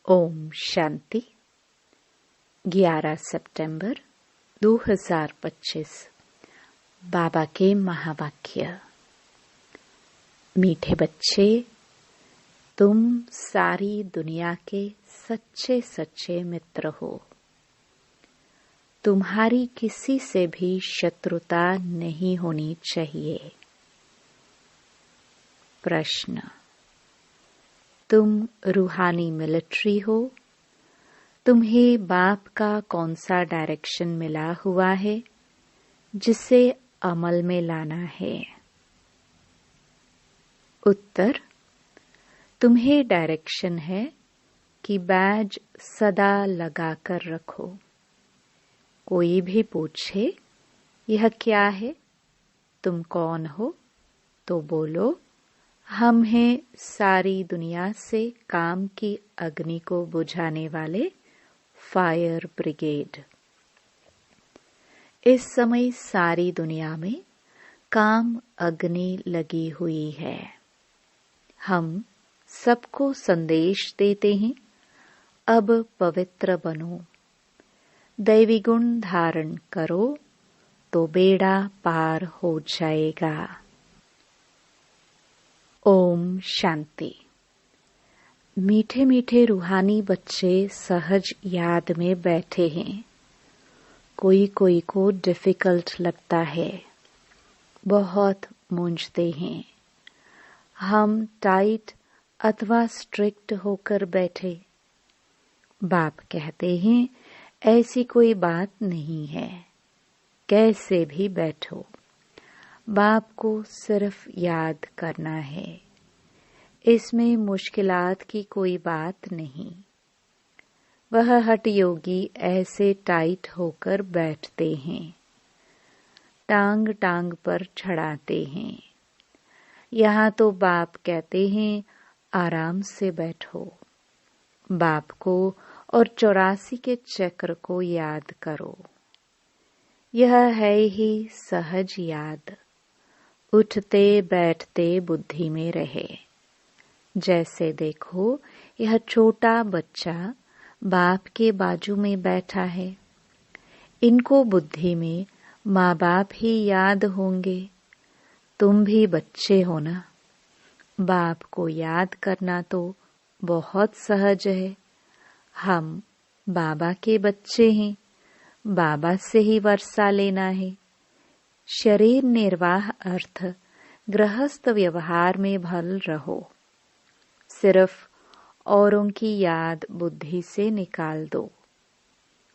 ओम शांति। 11 सितंबर 2025। बाबा के महावाक्य। मीठे बच्चे, तुम सारी दुनिया के सच्चे सच्चे मित्र हो। तुम्हारी किसी से भी शत्रुता नहीं होनी चाहिए। प्रश्न: तुम रूहानी मिलिट्री हो। तुम्हें बाप का कौन सा डायरेक्शन मिला हुआ है जिसे अमल में लाना है? उत्तर: तुम्हें डायरेक्शन है कि बैज सदा लगाकर रखो। कोई भी पूछे यह क्या है, तुम कौन हो, तो बोलो हम हैं सारी दुनिया से काम की अग्नि को बुझाने वाले फायर ब्रिगेड। इस समय सारी दुनिया में काम अग्नि लगी हुई है। हम सबको संदेश देते हैं, अब पवित्र बनो, दैवी गुण धारण करो तो बेड़ा पार हो जाएगा। ओम शांति। मीठे मीठे रूहानी बच्चे सहज याद में बैठे हैं। कोई कोई को डिफिकल्ट लगता है, बहुत मूंझते हैं। हम टाइट अथवा स्ट्रिक्ट होकर बैठे। बाप कहते हैं ऐसी कोई बात नहीं है, कैसे भी बैठो, बाप को सिर्फ याद करना है। इसमें मुश्किलात की कोई बात नहीं। वह हठ योगी ऐसे टाइट होकर बैठते हैं, टांग टांग पर चढ़ाते हैं। यहाँ तो बाप कहते हैं आराम से बैठो, बाप को और 84 के चक्र को याद करो। यह है ही सहज याद। उठते बैठते बुद्धि में रहे। जैसे देखो यह छोटा बच्चा बाप के बाजू में बैठा है। इनको बुद्धि में माँ बाप ही याद होंगे। तुम भी बच्चे हो ना। बाप को याद करना तो बहुत सहज है। हम बाबा के बच्चे हैं, बाबा से ही वर्षा लेना है। शरीर निर्वाह अर्थ गृहस्थ व्यवहार में भल रहो। सिर्फ औरों की याद बुद्धि से निकाल दो।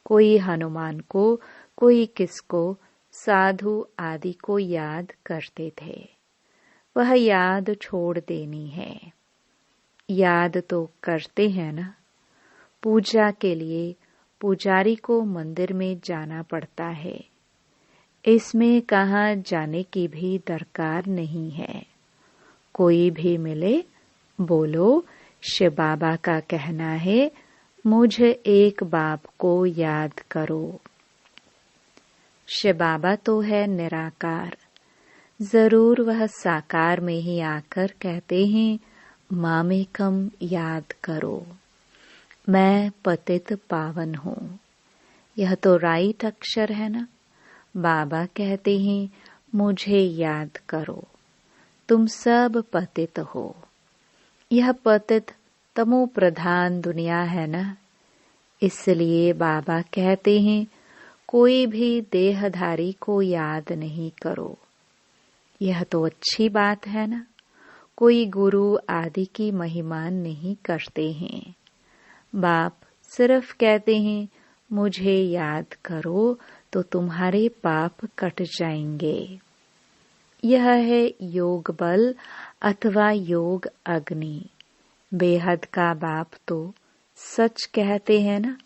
कोई हनुमान को, कोई किसको, साधु आदि को याद करते थे। वह याद छोड़ देनी है। याद तो करते हैं ना। पूजा के लिए पुजारी को मंदिर में जाना पड़ता है। इसमें कहाँ जाने की भी दरकार नहीं है। कोई भी मिले बोलो शिव बाबा का कहना है मुझे एक बाप को याद करो। शिव बाबा तो है निराकार। जरूर वह साकार में ही आकर कहते हैं मामेकम याद करो, मैं पतित पावन हूँ। यह तो राइट अक्षर है ना। बाबा कहते हैं मुझे याद करो, तुम सब पतित हो। यह पतित तमो प्रधान दुनिया है ना। इसलिए बाबा कहते हैं कोई भी देहधारी को याद नहीं करो। यह तो अच्छी बात है ना। कोई गुरु आदि की महिमा नहीं करते हैं। बाप सिर्फ कहते हैं मुझे याद करो तो तुम्हारे पाप कट जाएंगे। यह है योग बल अथवा योग अग्नि। बेहद का बाप तो सच कहते हैं ना।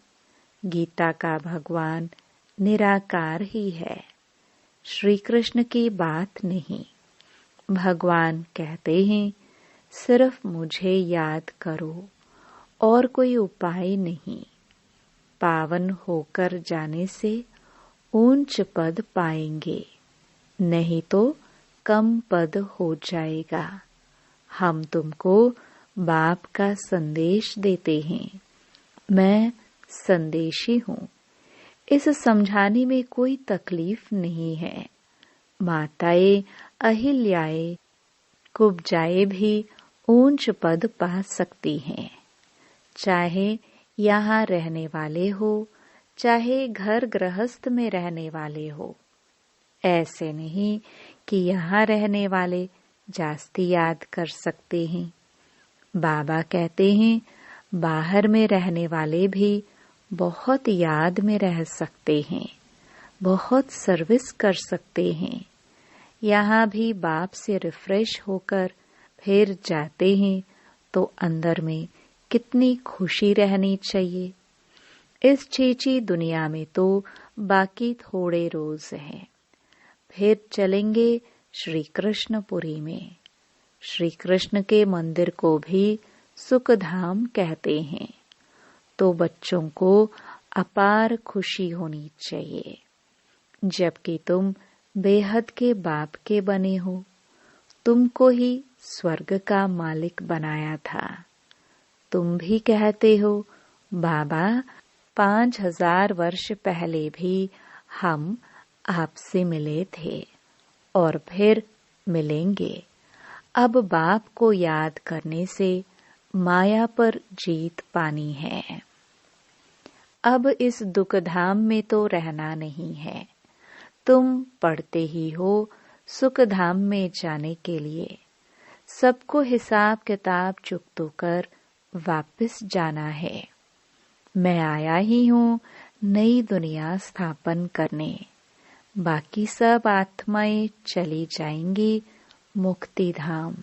गीता का भगवान निराकार ही है, श्री कृष्ण की बात नहीं। भगवान कहते हैं सिर्फ मुझे याद करो, और कोई उपाय नहीं। पावन होकर जाने से ऊंच पद पाएंगे, नहीं तो कम पद हो जाएगा। हम तुमको बाप का संदेश देते हैं, मैं संदेशी हूँ। इस समझाने में कोई तकलीफ नहीं है। माताएं अहिल्याएं कुब्जाएं भी ऊंच पद पा सकती हैं, चाहे यहाँ रहने वाले हो, चाहे घर गृहस्थ में रहने वाले हो। ऐसे नहीं कि यहाँ रहने वाले जास्ती याद कर सकते हैं। बाबा कहते हैं बाहर में रहने वाले भी बहुत याद में रह सकते हैं, बहुत सर्विस कर सकते हैं। यहाँ भी बाप से रिफ्रेश होकर फिर जाते हैं तो अंदर में कितनी खुशी रहनी चाहिए। इस चीची दुनिया में तो बाकी थोड़े रोज हैं, फिर चलेंगे श्री कृष्णपुरी में। श्री कृष्ण के मंदिर को भी सुखधाम कहते हैं। तो बच्चों को अपार खुशी होनी चाहिए, जबकि तुम बेहद के बाप के बने हो। तुमको ही स्वर्ग का मालिक बनाया था। तुम भी कहते हो बाबा 5000 वर्ष पहले भी हम आपसे मिले थे और फिर मिलेंगे। अब बाप को याद करने से माया पर जीत पानी है। अब इस दुखधाम में तो रहना नहीं है। तुम पढ़ते ही हो सुखधाम में जाने के लिए। सबको हिसाब किताब चुकतो कर वापस जाना है। मैं आया ही हूँ नई दुनिया स्थापन करने। बाकी सब आत्माएं चली जाएंगी मुक्ति धाम।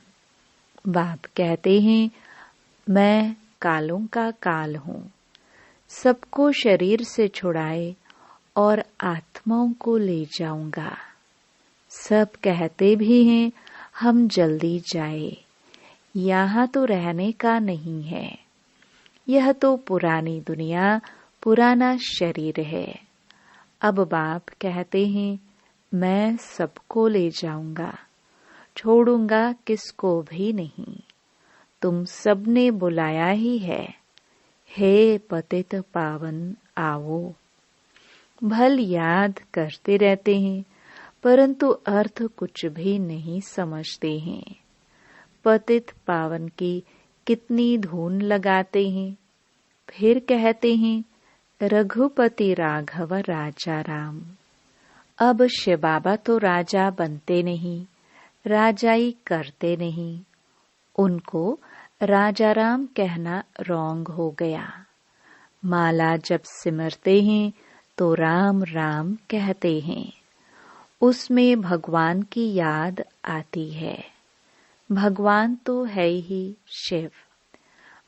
बाप कहते हैं मैं कालों का काल हूँ। सबको शरीर से छुड़ाए और आत्माओं को ले जाऊंगा। सब कहते भी हैं हम जल्दी जाए। यहाँ तो रहने का नहीं है। यह तो पुरानी दुनिया, पुराना शरीर है। अब बाप कहते हैं मैं सबको ले जाऊंगा, छोड़ूंगा किसको भी नहीं। तुम सबने बुलाया ही है, हे पतित पावन आओ। भल याद करते रहते हैं, परंतु अर्थ कुछ भी नहीं समझते हैं। पतित पावन की कितनी धुन लगाते हैं, फिर कहते हैं रघुपति राघव राजा राम। अब शिव बाबा तो राजा बनते नहीं, राजाई करते नहीं। उनको राजा राम कहना रॉन्ग हो गया। माला जब सिमरते हैं तो राम राम कहते हैं। उसमें भगवान की याद आती है। भगवान तो है ही शिव।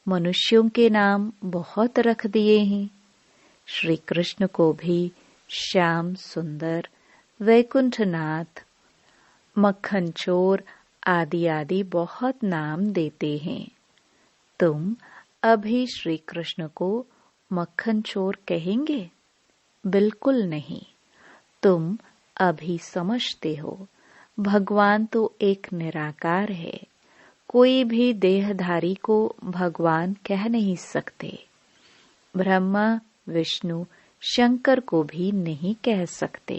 मनुष्यों के नाम बहुत रख दिए हैं। श्री कृष्ण को भी श्याम सुंदर, वैकुंठनाथ, मक्खन चोर आदि आदि बहुत नाम देते हैं। तुम अभी श्री कृष्ण को मक्खन चोर कहेंगे? बिल्कुल नहीं। तुम अभी समझते हो भगवान तो एक निराकार है। कोई भी देहधारी को भगवान कह नहीं सकते। ब्रह्मा, विष्णु, शंकर को भी नहीं कह सकते।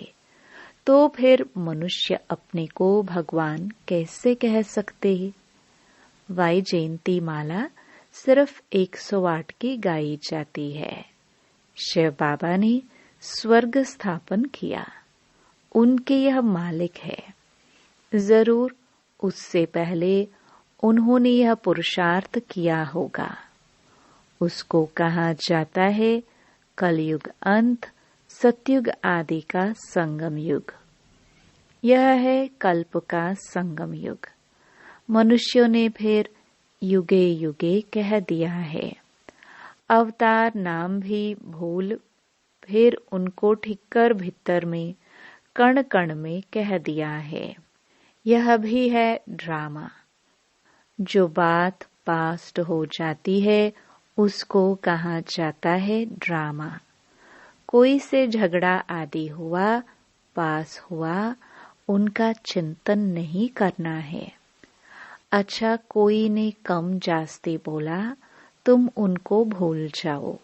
तो फिर मनुष्य अपने को भगवान कैसे कह सकते हैं? वाई जयंती माला सिर्फ 108 की गाई जाती है। शिव बाबा ने स्वर्ग स्थापन किया। उनके यह मालिक है। जरूर उससे पहले उन्होंने यह पुरुषार्थ किया होगा। उसको कहा जाता है कलयुग अंत, सतयुग आदि का संगम युग। यह है कल्प का संगम युग। मनुष्यों ने फिर युगे युगे कह दिया है। अवतार नाम भी भूल फिर उनको ठिक्कर भीतर में कण कण में कह दिया है। यह भी है ड्रामा। जो बात पास्ट हो जाती है उसको कहा जाता है ड्रामा। कोई से झगड़ा आदि हुआ, पास हुआ, उनका चिंतन नहीं करना है। अच्छा, कोई ने कम जास्ती बोला, तुम उनको भूल जाओ।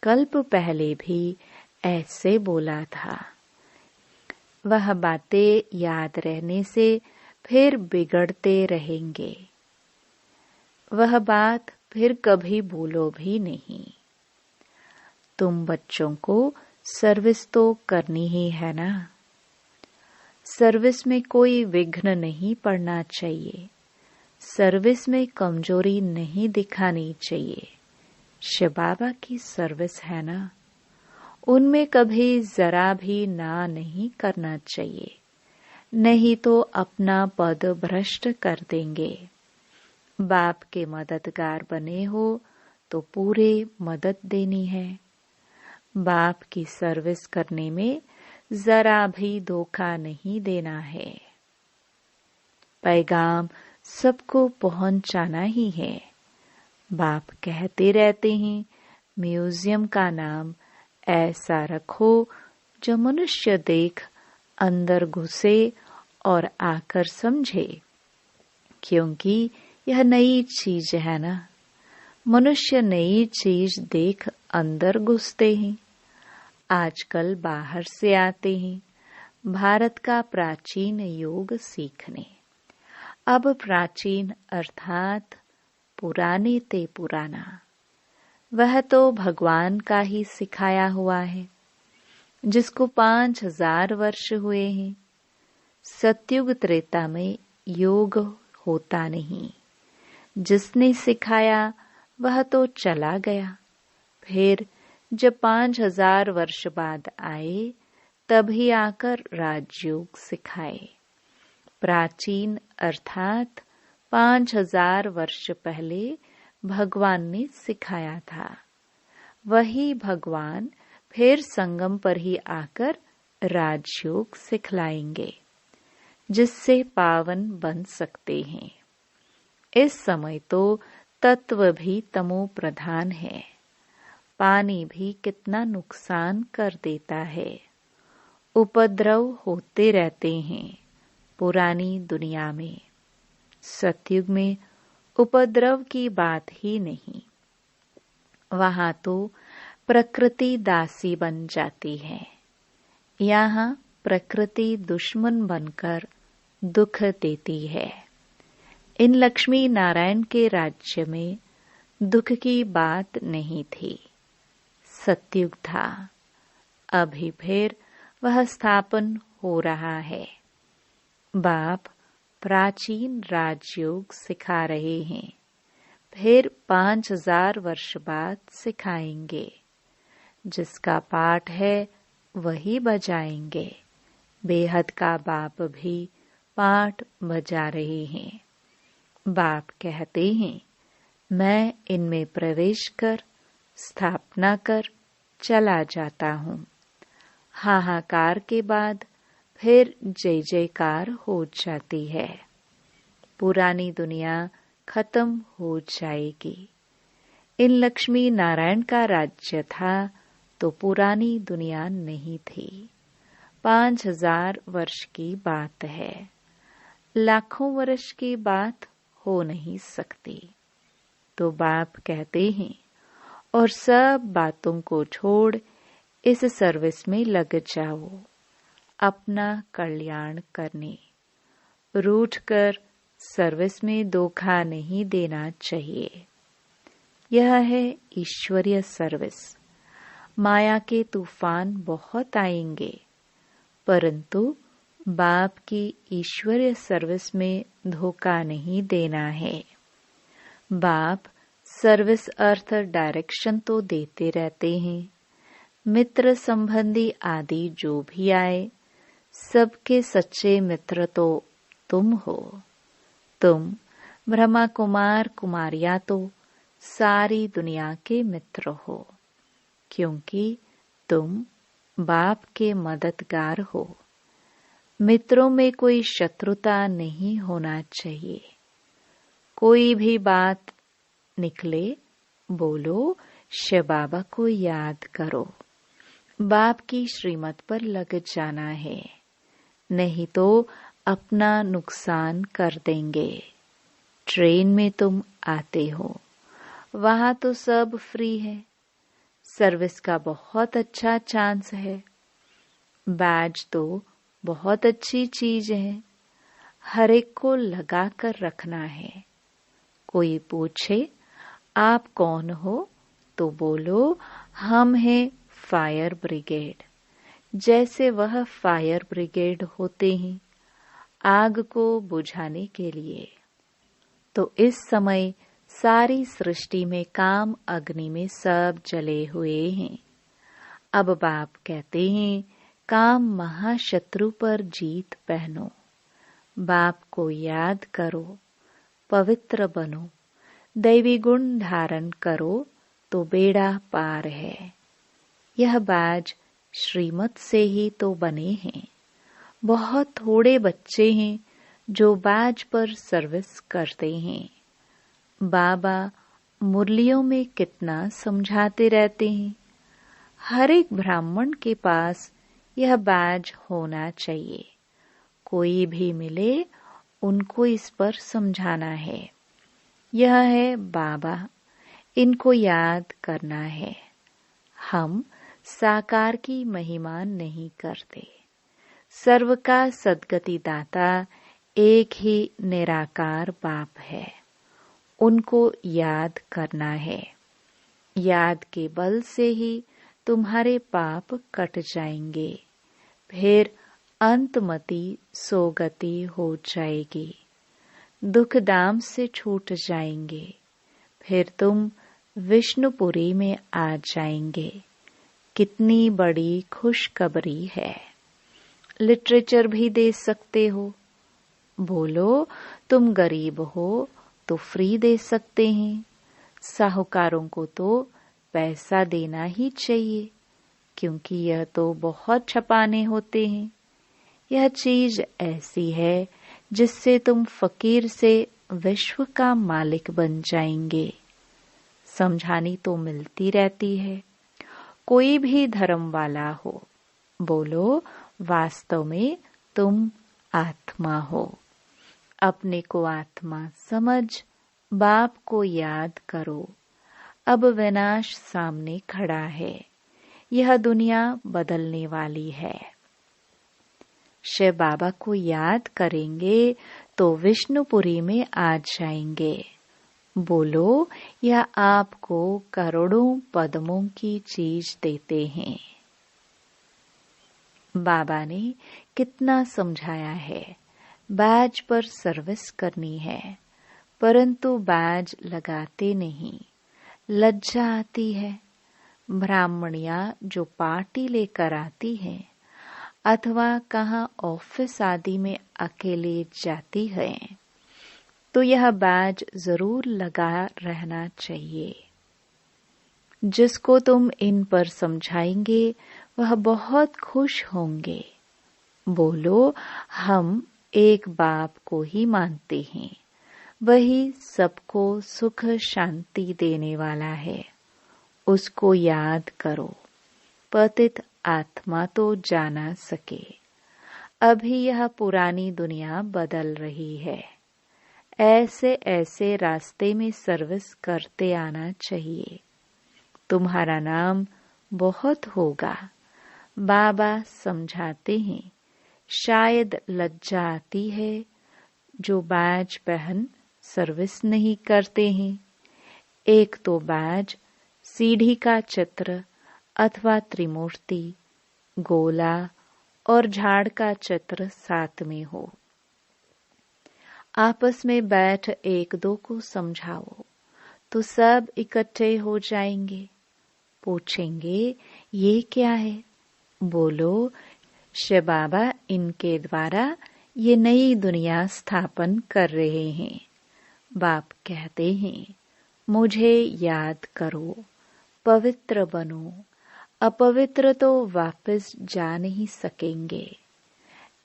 कल्प पहले भी ऐसे बोला था। वह बातें याद रहने से फिर बिगड़ते रहेंगे। वह बात फिर कभी भूलो भी नहीं। तुम बच्चों को सर्विस तो करनी ही है ना। सर्विस में कोई विघ्न नहीं पड़ना चाहिए। सर्विस में कमजोरी नहीं दिखानी चाहिए। शिव बाबा की सर्विस है ना, उनमें कभी जरा भी ना नहीं करना चाहिए, नहीं तो अपना पद भ्रष्ट कर देंगे। बाप के मददगार बने हो तो पूरे मदद देनी है। बाप की सर्विस करने में जरा भी धोखा नहीं देना है। पैगाम सबको पहुंचाना ही है। बाप कहते रहते हैं, म्यूजियम का नाम ऐसा रखो जो मनुष्य देख अंदर घुसे और आकर समझे, क्योंकि यह नई चीज है ना। मनुष्य नई चीज देख अंदर घुसते हैं। आजकल बाहर से आते हैं भारत का प्राचीन योग सीखने। अब प्राचीन अर्थात पुराने ते पुराना, वह तो भगवान का ही सिखाया हुआ है, जिसको 5000 वर्ष हुए हैं। सतयुग त्रेता में योग होता नहीं। जिसने सिखाया वह तो चला गया। फिर जब 5000 वर्ष बाद आए तभी आकर राजयोग सिखाए। प्राचीन अर्थात 5000 वर्ष पहले भगवान ने सिखाया था। वही भगवान फिर संगम पर ही आकर राजयोग सिखलाएंगे, जिससे पावन बन सकते हैं। इस समय तो तत्व भी तमो प्रधान है। पानी भी कितना नुकसान कर देता है। उपद्रव होते रहते हैं पुरानी दुनिया में। सतयुग में उपद्रव की बात ही नहीं। वहां तो प्रकृति दासी बन जाती है। यहाँ प्रकृति दुश्मन बनकर दुख देती है। इन लक्ष्मी नारायण के राज्य में दुख की बात नहीं थी। सतयुग था। अभी फिर वह स्थापन हो रहा है। बाप प्राचीन राजयोग सिखा रहे हैं, फिर 5000 वर्ष बाद सिखाएंगे। जिसका पाठ है वही बजाएंगे। बेहद का बाप भी पाठ बजा रहे हैं। बाप कहते हैं, मैं इनमें प्रवेश कर स्थापना कर चला जाता हूँ। हाहाकार के बाद फिर जय जयकार हो जाती है। पुरानी दुनिया खत्म हो जाएगी। इन लक्ष्मी नारायण का राज्य था तो पुरानी दुनिया नहीं थी। 5000 वर्ष की बात है। लाखों वर्ष की बात हो नहीं सकती। तो बाप कहते हैं, और सब बातों को छोड़ इस सर्विस में लग जाओ, अपना कल्याण करने। रूठकर सर्विस में धोखा नहीं देना चाहिए। यह है ईश्वरीय सर्विस। माया के तूफान बहुत आएंगे, परंतु बाप की ईश्वरीय सर्विस में धोखा नहीं देना है। बाप सर्विस अर्थ डायरेक्शन तो देते रहते हैं। मित्र संबंधी आदि जो भी आए, सबके सच्चे मित्र तो तुम हो। तुम ब्रह्मा कुमार कुमारियां तो सारी दुनिया के मित्र हो, क्योंकि तुम बाप के मददगार हो। मित्रों में कोई शत्रुता नहीं होना चाहिए। कोई भी बात निकले, बोलो शिव बाबा को याद करो। बाप की श्रीमत पर लग जाना है, नहीं तो अपना नुकसान कर देंगे। ट्रेन में तुम आते हो, वहां तो सब फ्री है। सर्विस का बहुत अच्छा चांस है। बैज तो बहुत अच्छी चीज है, हर एक को लगा कर रखना है। कोई पूछे आप कौन हो, तो बोलो हम हैं फायर ब्रिगेड। जैसे वह फायर ब्रिगेड होते हैं आग को बुझाने के लिए। तो इस समय सारी सृष्टि में काम अग्नि में सब जले हुए हैं। अब बाप कहते हैं काम महाशत्रु पर जीत पहनो। बाप को याद करो, पवित्र बनो, दैवी गुण धारण करो तो बेड़ा पार है। यह बाज श्रीमत से ही तो बने हैं। बहुत थोड़े बच्चे हैं जो बाज पर सर्विस करते हैं। बाबा मुरलियों में कितना समझाते रहते हैं। हर एक ब्राह्मण के पास यह बाज होना चाहिए। कोई भी मिले उनको इस पर समझाना है। यह है बाबा, इनको याद करना है। हम साकार की महिमा नहीं करते। सर्व का सद्गति दाता एक ही निराकार बाप है, उनको याद करना है। याद के बल से ही तुम्हारे पाप कट जाएंगे, फिर अंतमति सोगति हो जाएगी। दुख दाम से छूट जाएंगे, फिर तुम विष्णुपुरी में आ जाएंगे। कितनी बड़ी खुशखबरी है। लिटरेचर भी दे सकते हो। बोलो तुम गरीब हो तो फ्री दे सकते हैं। साहूकारों को तो पैसा देना ही चाहिए, क्योंकि यह तो बहुत छपाने होते हैं। यह चीज ऐसी है जिससे तुम फकीर से विश्व का मालिक बन जाएंगे। समझानी तो मिलती रहती है। कोई भी धर्म वाला हो, बोलो वास्तव में तुम आत्मा हो। अपने को आत्मा समझ बाप को याद करो। अब विनाश सामने खड़ा है। यह दुनिया बदलने वाली है। शिव बाबा को याद करेंगे तो विष्णुपुरी में आ जाएंगे। बोलो यह आपको करोड़ों पद्मों की चीज देते हैं। बाबा ने कितना समझाया है। बैज पर सर्विस करनी है, परंतु बैज लगाते नहीं। लज्जा आती है। ब्राह्मणियां जो पार्टी लेकर आती है अथवा कहाँ ऑफिस आदि में अकेले जाती है, तो यह बैज जरूर लगा रहना चाहिए। जिसको तुम इन पर समझाएंगे वह बहुत खुश होंगे। बोलो हम एक बाप को ही मानते हैं, वही सबको सुख शांति देने वाला है। उसको याद करो। पतित आत्मा तो जाना सके। अभी यह पुरानी दुनिया बदल रही है। ऐसे ऐसे रास्ते में सर्विस करते आना चाहिए। तुम्हारा नाम बहुत होगा। बाबा समझाते हैं, शायद लज्जा आती है जो बैज पहन सर्विस नहीं करते हैं। एक तो बैज सीढ़ी का चित्र अथवा त्रिमूर्ति, गोला और झाड़ का चित्र साथ में हो। आपस में बैठ एक दो को समझाओ तो सब इकट्ठे हो जाएंगे। पूछेंगे ये क्या है? बोलो शिव बाबा इनके द्वारा ये नई दुनिया स्थापन कर रहे हैं। बाप कहते हैं मुझे याद करो, पवित्र बनो। अपवित्र तो वापस जा नहीं सकेंगे।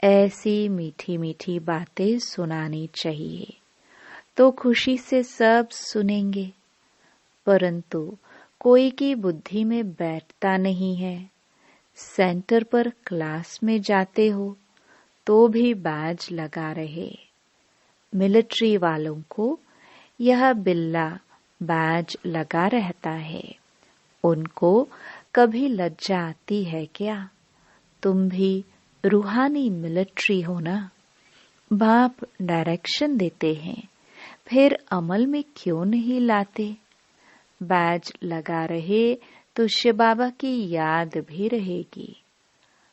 ऐसी मीठी मीठी बातें सुनानी चाहिए तो खुशी से सब सुनेंगे, परंतु कोई की बुद्धि में बैठता नहीं है। सेंटर पर क्लास में जाते हो तो भी बैज लगा रहे। मिलिट्री वालों को यह बिल्ला बैज लगा रहता है। उनको कभी लज्जा आती है क्या? तुम भी रूहानी मिलिट्री हो ना। बाप डायरेक्शन देते हैं, फिर अमल में क्यों नहीं लाते? बैज लगा रहे तो शिव बाबा की याद भी रहेगी।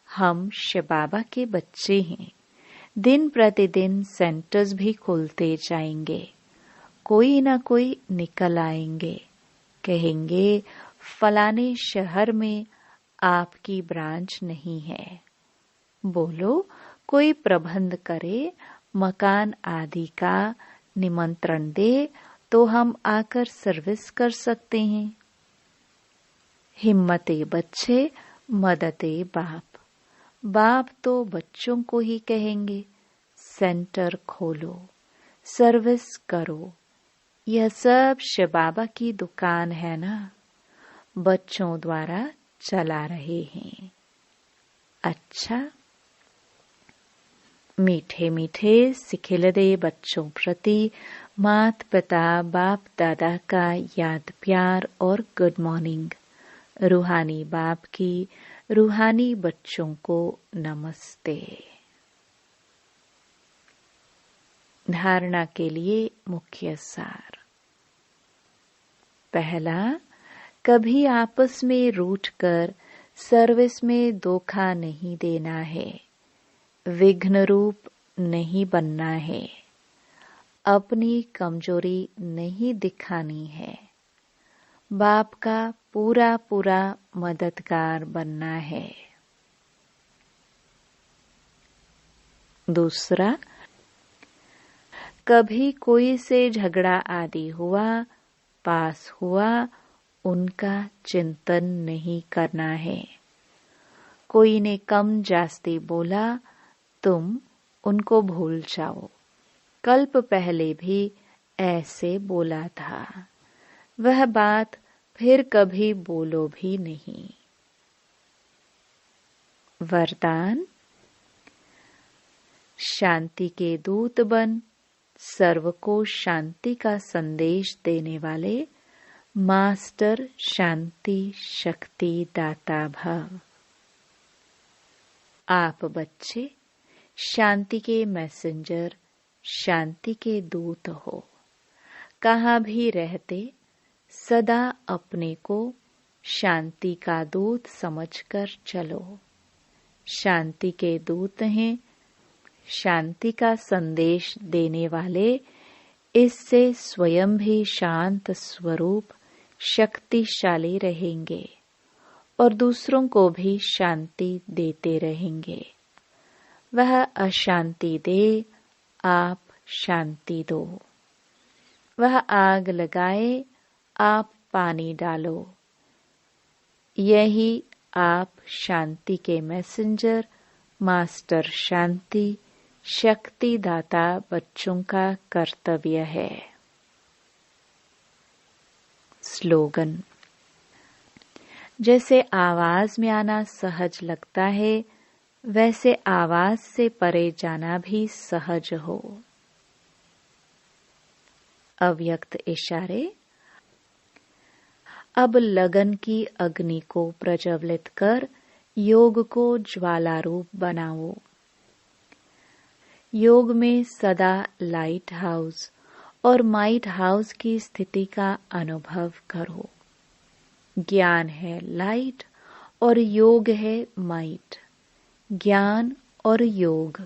हम शिव बाबा के बच्चे हैं। दिन प्रतिदिन सेंटर्स भी खुलते जाएंगे। कोई ना कोई निकल आएंगे, कहेंगे फलाने शहर में आपकी ब्रांच नहीं है। बोलो कोई प्रबंध करे, मकान आदि का निमंत्रण दे तो हम आकर सर्विस कर सकते हैं। हिम्मते बच्चे, मददे बाप। बाप तो बच्चों को ही कहेंगे सेंटर खोलो, सर्विस करो। यह सब शिव बाबा की दुकान है ना, बच्चों द्वारा चला रहे हैं। अच्छा, मीठे मीठे सिखिलदे बच्चों प्रति मात पिता बाप दादा का याद प्यार और गुड मॉर्निंग। रूहानी बाप की रूहानी बच्चों को नमस्ते। धारणा के लिए मुख्य सार। पहला, कभी आपस में रूठकर सर्विस में धोखा नहीं देना है, विघ्न रूप नहीं बनना है, अपनी कमजोरी नहीं दिखानी है, बाप का पूरा पूरा मददगार बनना है। दूसरा, कभी कोई से झगड़ा आदि हुआ, पास हुआ, उनका चिंतन नहीं करना है। कोई ने कम जास्ती बोला, तुम उनको भूल जाओ, कल्प पहले भी ऐसे बोला था, वह बात फिर कभी बोलो भी नहीं। वरदान, शांति के दूत बन सर्व को शांति का संदेश देने वाले मास्टर शांति शक्ति दाता भव। आप बच्चे शांति के मैसेंजर, शांति के दूत हो। कहाँ भी रहते सदा अपने को शांति का दूत समझकर चलो। शांति के दूत हैं, शांति का संदेश देने वाले, इससे स्वयं भी शांत स्वरूप शक्तिशाली रहेंगे और दूसरों को भी शांति देते रहेंगे। वह अशांति दे, आप शांति दो। वह आग लगाए, आप पानी डालो। यही आप शांति के मैसेंजर, मास्टर शांति शक्ति दाता बच्चों का कर्तव्य है। स्लोगन, जैसे आवाज में आना सहज लगता है, वैसे आवाज से परे जाना भी सहज हो। अव्यक्त इशारे। अब लगन की अग्नि को प्रज्वलित कर योग को ज्वाला रूप बनाओ। योग में सदा लाइट हाउस और माइट हाउस की स्थिति का अनुभव करो। ज्ञान है लाइट और योग है माइट। ज्ञान और योग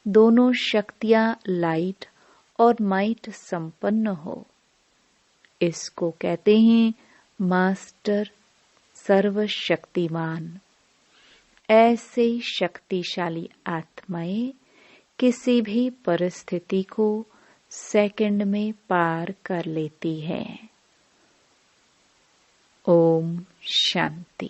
दोनों शक्तियां लाइट और माइट संपन्न हो। इसको कहते हैं मास्टर सर्वशक्तिमान। ऐसे शक्तिशाली आत्माएं किसी भी परिस्थिति को सेकंड में पार कर लेती हैं। ओम शांति।